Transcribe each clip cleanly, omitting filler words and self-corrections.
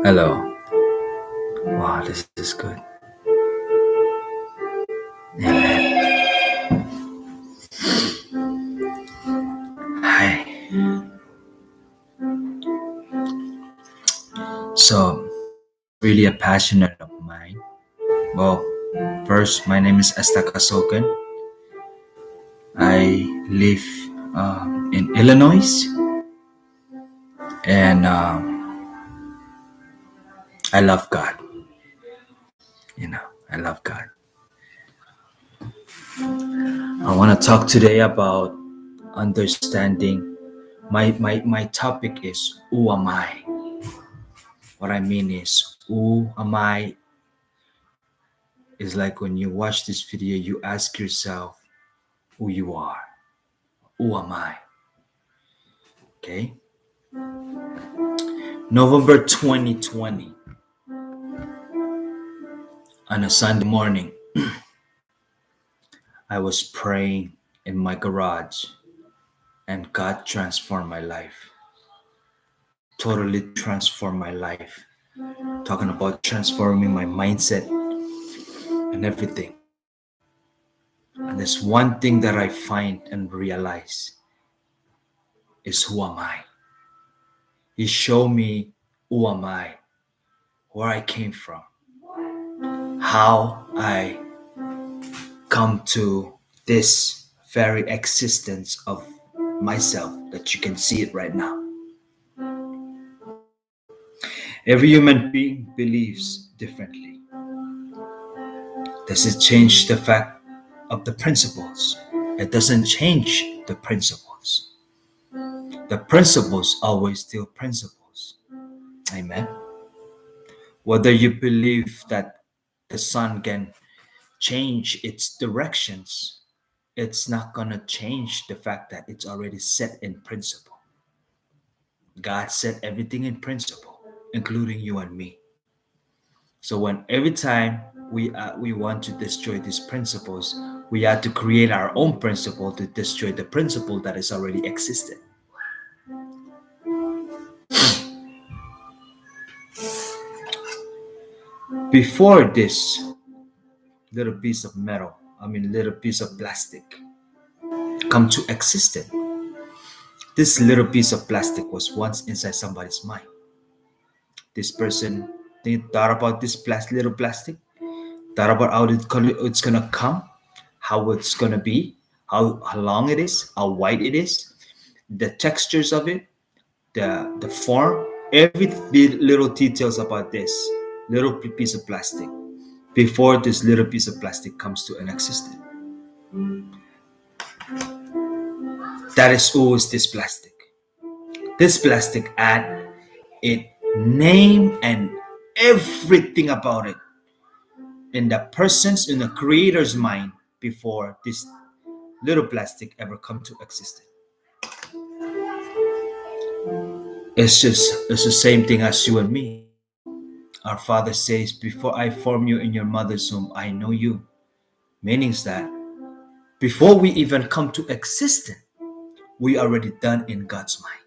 Hello. Wow, this is good. Amen. Hi. So, really a passionate of mine. Well, first, my name is Astaka Soken. I live in Illinois, and I love God. I love God. I want to talk today about understanding. My topic is who am I? What I mean is, who am I is like when you watch this video, you ask yourself who you are. Who am I? Okay. November 2020, on a Sunday morning, I was praying in my garage and God transformed my life. Totally transformed my life. Talking about transforming my mindset and everything. And there's one thing that I find and realize is who am I? He showed me who am I, where I came from, how I come to this very existence of myself that you can see it right now. Every human being believes differently. Does it change the fact of the principles? It doesn't change the principles. The principles always still principles. Amen. Whether you believe that the sun can change its directions, it's not going to change the fact that it's already set in principle. God set everything in principle, including you and me. So when every time we want to destroy these principles, we have to create our own principle to destroy the principle that is already existed. Before this little piece of metal, little piece of plastic, come to existence, this little piece of plastic was once inside somebody's mind. This person thought about this little plastic, thought about how it's gonna come, how it's gonna be, how long it is, how wide it is, the textures of it, the form, every little details about this little piece of plastic before this little piece of plastic comes to an existence. That is who is this plastic. This plastic had a name and everything about it in the person's, in the creator's mind before this little plastic ever come to existence. It's the same thing as you and me. Our Father says, before I form you in your mother's womb, I know you. Meaning that before we even come to existence, we already done in God's mind.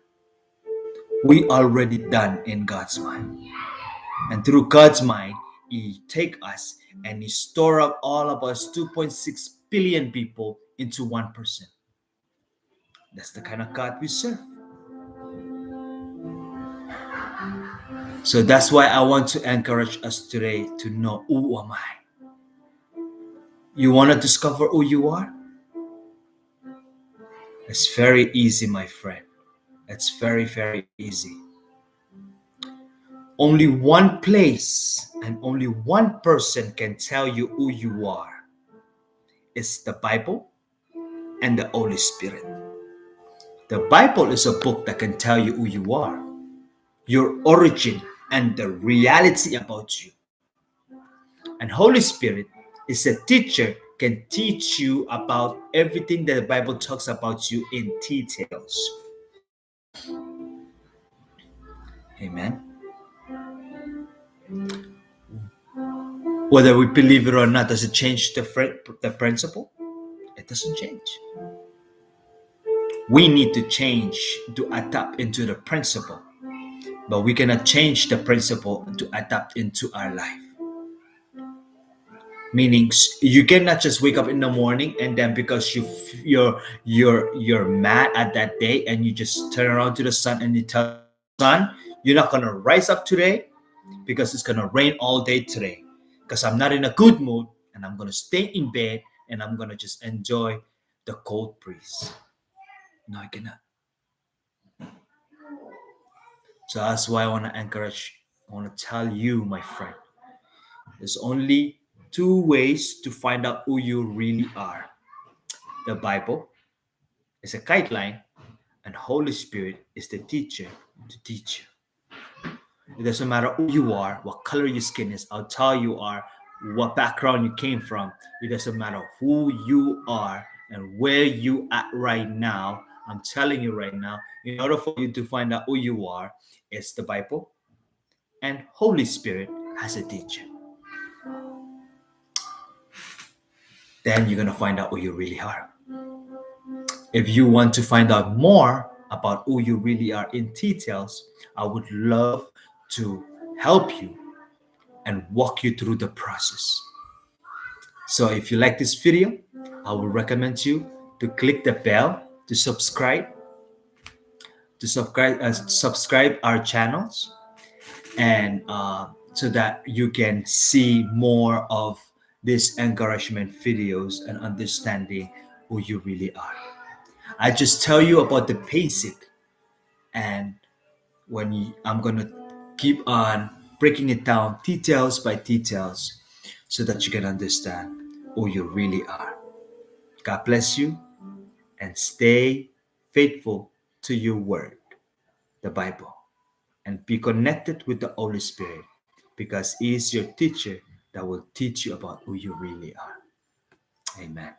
We already done in God's mind. And through God's mind, He take us and He store up all of us 2.6 billion people into one person. That's the kind of God we serve. So that's why I want to encourage us today to know who am I. You want to discover who you are? It's very easy, my friend. It's very, very easy. Only one place and only one person can tell you who you are. It's the Bible and the Holy Spirit. The Bible is a book that can tell you who you are, your origin, and the reality about you. And Holy Spirit is a teacher, can teach you about everything that the Bible talks about you in details. Amen. Whether we believe it or not, does it change the principle? It doesn't change. We need to change to adapt into the principle. but we cannot change the principle to adapt into our life. Meaning, you cannot just wake up in the morning and then because you're mad at that day and you just turn around to the sun and you tell sun, you're not gonna rise up today because it's gonna rain all day today. Because I'm not in a good mood and I'm gonna stay in bed and I'm gonna just enjoy the cold breeze. No, I cannot. So that's why I want to I want to tell you, my friend, there's only two ways to find out who you really are. The Bible is a guideline, and Holy Spirit is the teacher to teach you. It doesn't matter who you are, what color your skin is, how tall you are, what background you came from. It doesn't matter who you are and where you at right now. I'm telling you right now, in order for you to find out who you are, it's the Bible and Holy Spirit as a teacher. Then you're gonna find out who you really are. If you want to find out more about who you really are in details, I would love to help you and walk you through the process. So if you like this video, I would recommend you to click the bell to subscribe our channels, and so that you can see more of these encouragement videos and understanding who you really are. I just tell you about the basic, and I'm gonna keep on breaking it down details by details so that you can understand who you really are. God bless you and stay faithful to your word, the Bible, and be connected with the Holy Spirit because He is your teacher that will teach you about who you really are. Amen.